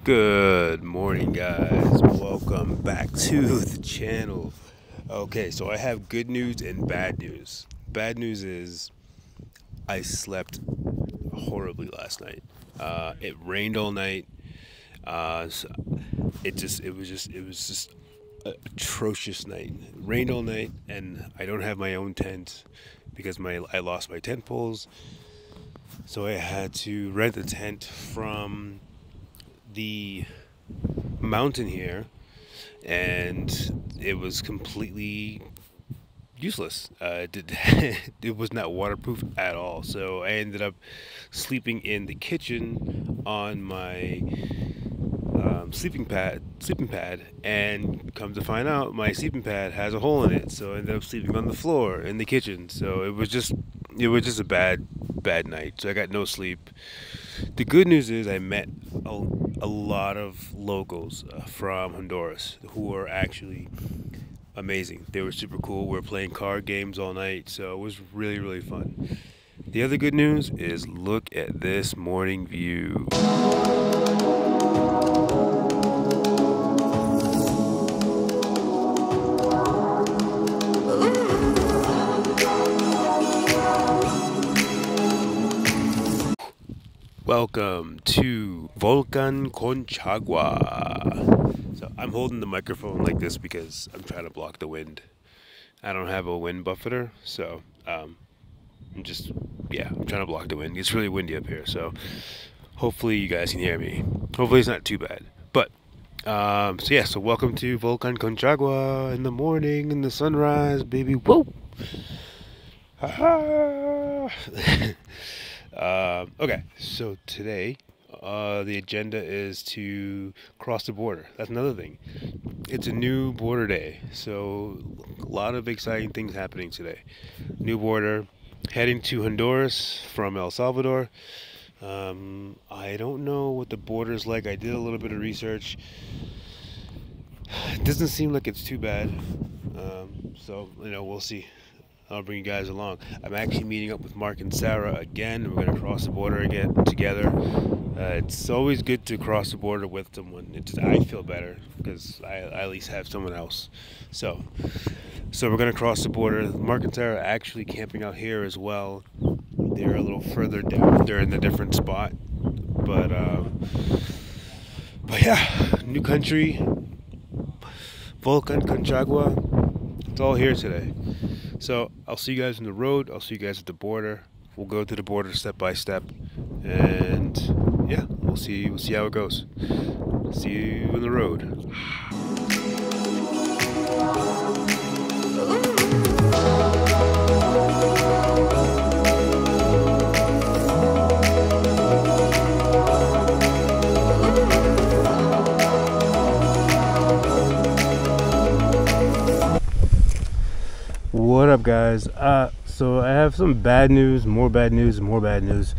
Good morning, guys. Welcome back to the channel. Okay, so I have good news and bad news. Bad news is I slept horribly last night. It rained all night. So it was just an atrocious night. It rained all night, and I don't have my own tent because I lost my tent poles. So I had to rent a tent from the mountain here, and it was completely useless. It was not waterproof at all, so I ended up sleeping in the kitchen on my sleeping pad, and come to find out my sleeping pad has a hole in it, so I ended up sleeping on the floor in the kitchen. So it was just a bad night. So I got no sleep. The good news is I met a lot of locals from Honduras who were actually amazing. They were super cool. We were playing card games all night, so it was really fun. The other good news is look at this morning view. Welcome to Volcan Conchagua. So I'm holding the microphone like this because I'm trying to block the wind. I don't have a wind buffeter, so I'm trying to block the wind. It's really windy up here, so hopefully you guys can hear me. Hopefully it's not too bad. But so welcome to Volcan Conchagua in the morning, in the sunrise, baby. Whoa! Okay, so today the agenda is to cross the border. That's another thing. It's a new border day, so a lot of exciting things happening today. New border, heading to Honduras from El Salvador. I don't know what the border is like. I did a little bit of research. It doesn't seem like it's too bad, so we'll see. I'll bring you guys along. I'm actually meeting up with Mark and Sarah again. We're going to cross the border again together. It's always good to cross the border with someone. I feel better because I at least have someone else. So we're going to cross the border. Mark and Sarah are actually camping out here as well. They're a little further down. They're in a different spot. But yeah, new country, Volcan Conchagua. It's all here today. So I'll see you guys on the road. I'll see you guys at the border. We'll go to the border step by step, and yeah, we'll see how it goes. See you on the road. What up, guys? So I have some bad news, more bad news, more bad news.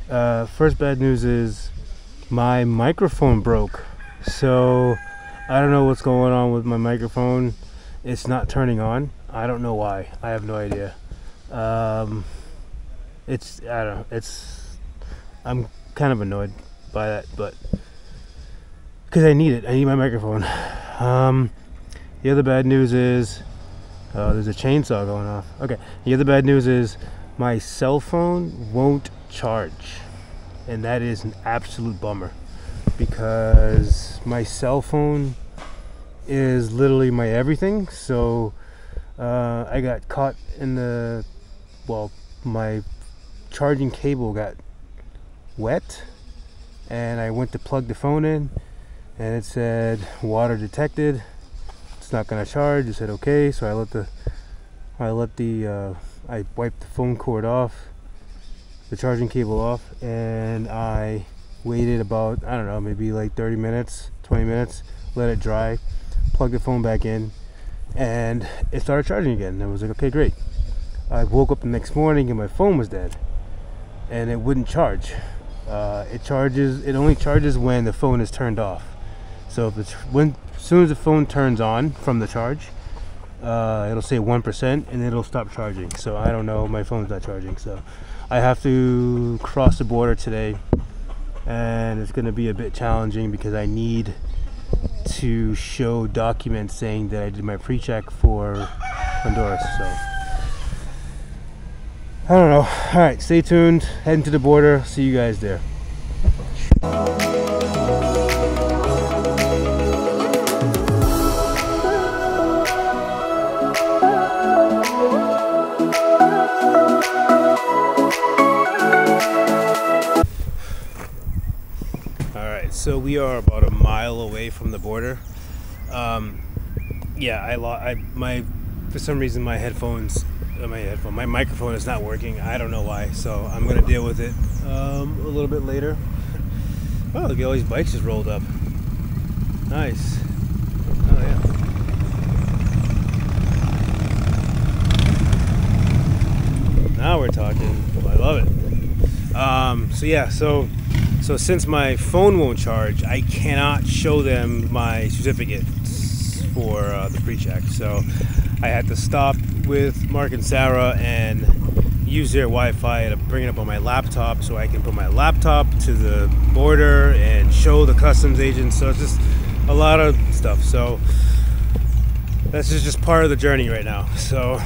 First bad news is my microphone broke. So I don't know what's going on with my microphone. It's not turning on. I don't know why. I have no idea. I'm kind of annoyed by that, but because I need it. I need my microphone. The other bad news is there's a chainsaw going off. Okay, the other bad news is my cell phone won't charge, and that is an absolute bummer because my cell phone is literally my everything. So I got caught in my charging cable got wet, and I went to plug the phone in, and it said water detected. Not gonna charge. I said okay, so I wiped the phone cord off, the charging cable off, and I waited about, I don't know, maybe like 30 minutes, 20 minutes, let it dry, plugged the phone back in, and it started charging again. And I was like, okay, great. I woke up the next morning and my phone was dead, and it wouldn't charge. It only charges when the phone is turned off. So if as soon as the phone turns on from the charge, it'll say 1% and it'll stop charging. So I don't know, my phone's not charging, so I have to cross the border today and it's going to be a bit challenging because I need to show documents saying that I did my pre-check for Honduras. So I don't know. All right, stay tuned. Heading to the border. See you guys there. So we are about a mile away from the border. Yeah, for some reason my my microphone is not working. I don't know why. So I'm gonna deal with it a little bit later. Oh, look at all these bikes just rolled up. Nice. Oh yeah. Now we're talking. I love it. So since my phone won't charge, I cannot show them my certificate for the pre-check. So I had to stop with Mark and Sarah and use their Wi-Fi to bring it up on my laptop so I can put my laptop to the border and show the customs agent. So it's just a lot of stuff. So this is just part of the journey right now. So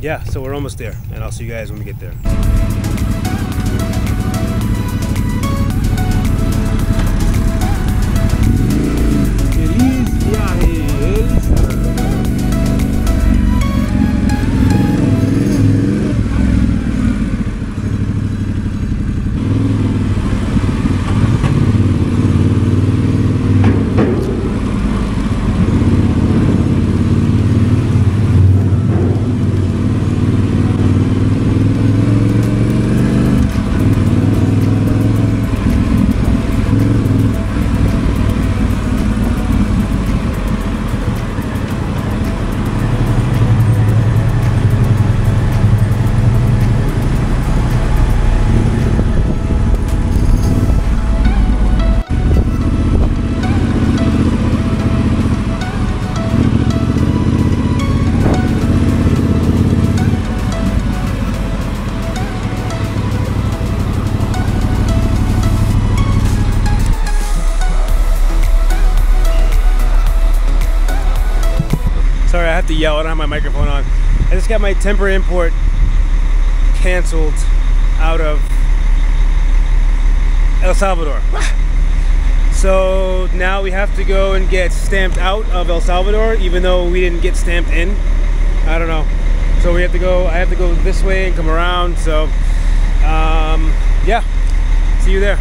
yeah, so we're almost there, and I'll see you guys when we get there. Sorry, I have to yell. I don't have my microphone on. I just got my temporary import canceled out of El Salvador. So now we have to go and get stamped out of El Salvador, even though we didn't get stamped in. I don't know. So we have to go. I have to go this way and come around. So yeah, see you there.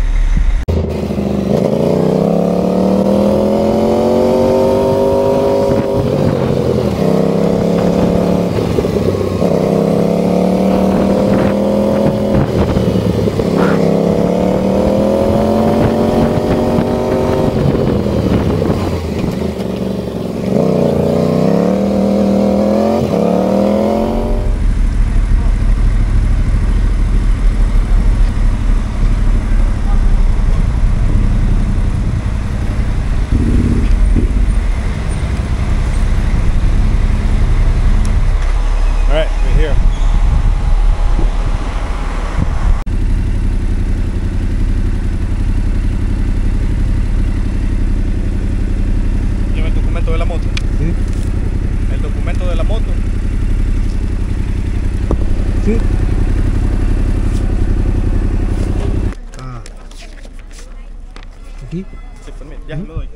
Sí. Aquí. Sí, permíteme. Ya lo doy.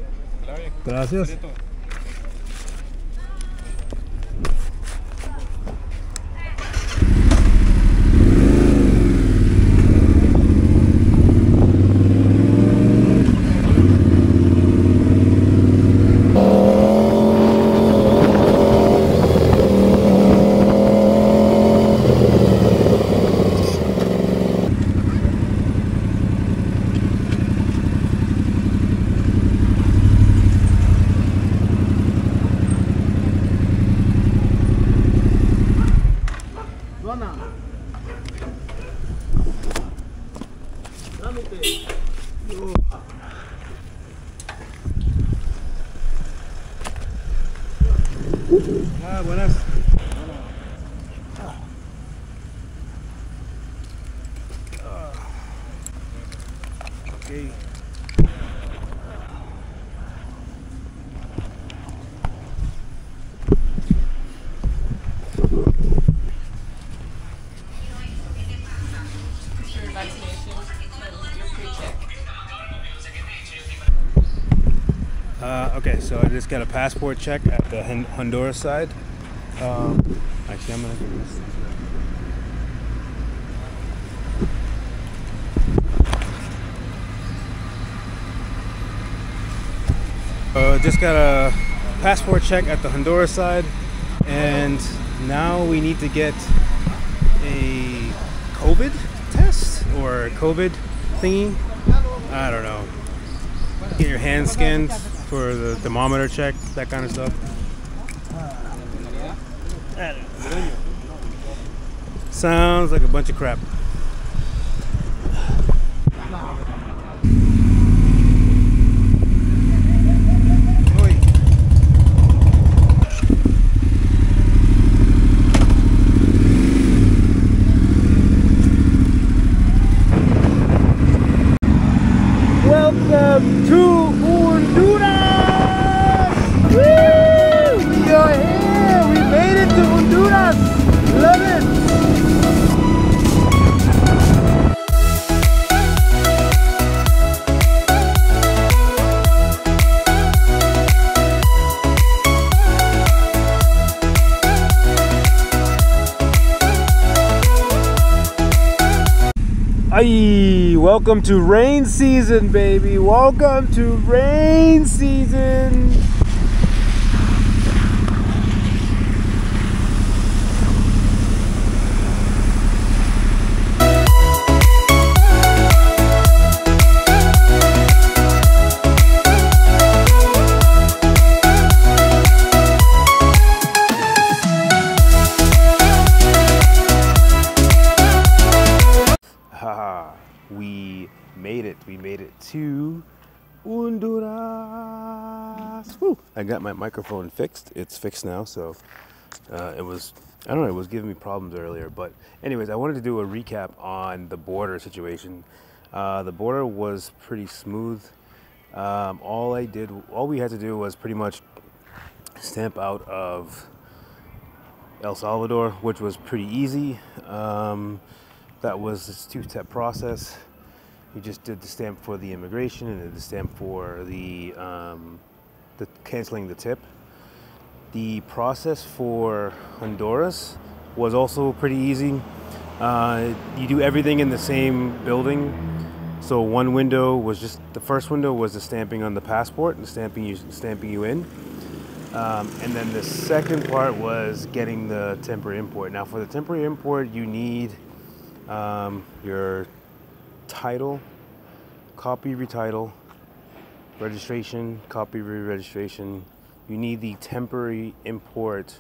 Gracias. Okay. Your vaccination and your pre-check. Okay, so I just got a passport check at the Honduras side. Actually, I'm gonna do this. Just got a passport check at the Honduras side, and now we need to get a COVID test or a COVID thingy. I don't know. Get your hand scanned for the thermometer check, that kind of stuff. Sounds like a bunch of crap. Welcome to Honduras! Woo! We are here! We made it to Honduras! Love it! Ay, welcome to rain season, baby. Welcome to rain season. Haha, we made it. We made it to Honduras. Woo. I got my microphone fixed. It's fixed now, so it was, I don't know, it was giving me problems earlier. But anyways, I wanted to do a recap on the border situation. The border was pretty smooth. All we had to do was pretty much stamp out of El Salvador, which was pretty easy. That was this two-step process. You just did the stamp for the immigration and then the stamp for the canceling the tip. The process for Honduras was also pretty easy. You do everything in the same building. So one window was just, the first window was the stamping on the passport and stamping you in. And then the second part was getting the temporary import. Now for the temporary import, you need your title, copy retitle, registration, copy re-registration. You need the temporary import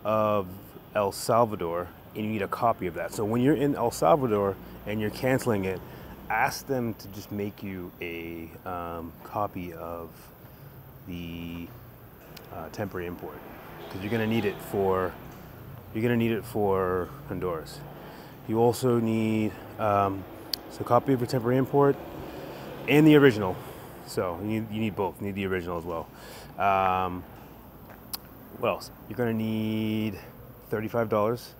of El Salvador, and you need a copy of that. So when you're in El Salvador and you're canceling it, ask them to just make you a copy of the temporary import, because you're gonna need it for Honduras. You also need a copy of your temporary import and the original. So you need both. You need the original as well. What else? You're gonna need $35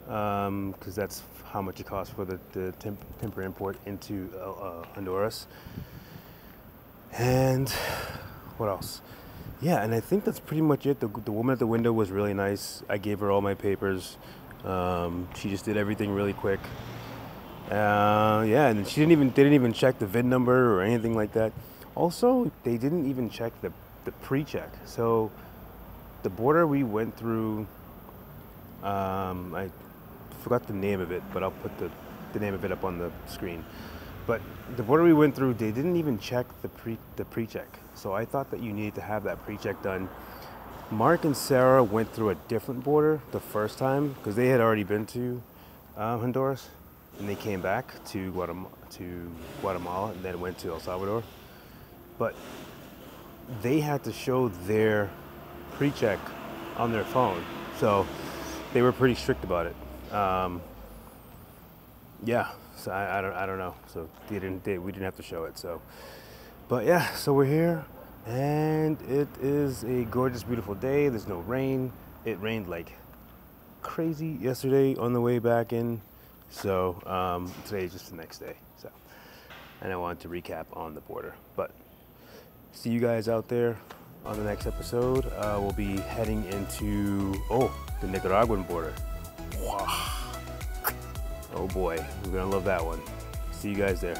because that's how much it costs for the temporary import into Honduras. And what else? Yeah, and I think that's pretty much it. The woman at the window was really nice. I gave her all my papers. She just did everything really quick. Yeah, and they didn't even check the VIN number or anything like that. Also, they didn't even check the pre-check. So the border we went through, I forgot the name of it, but I'll put the name of it up on the screen. But the border we went through, they didn't even check the pre-check. So I thought that you needed to have that pre-check done. Mark and Sarah went through a different border the first time because they had already been to Honduras, and they came back to Guatemala and then went to El Salvador. But they had to show their pre-check on their phone, so they were pretty strict about it. yeah, so I don't know. So we didn't have to show it. So, but yeah, so we're here, and it is a gorgeous, beautiful day. There's no rain. It rained like crazy yesterday on the way back in. So today is just the next day. So, and I wanted to recap on the border. But see you guys out there on the next episode. We'll be heading into the Nicaraguan border. Wow. Oh boy, we're gonna love that one. See you guys there.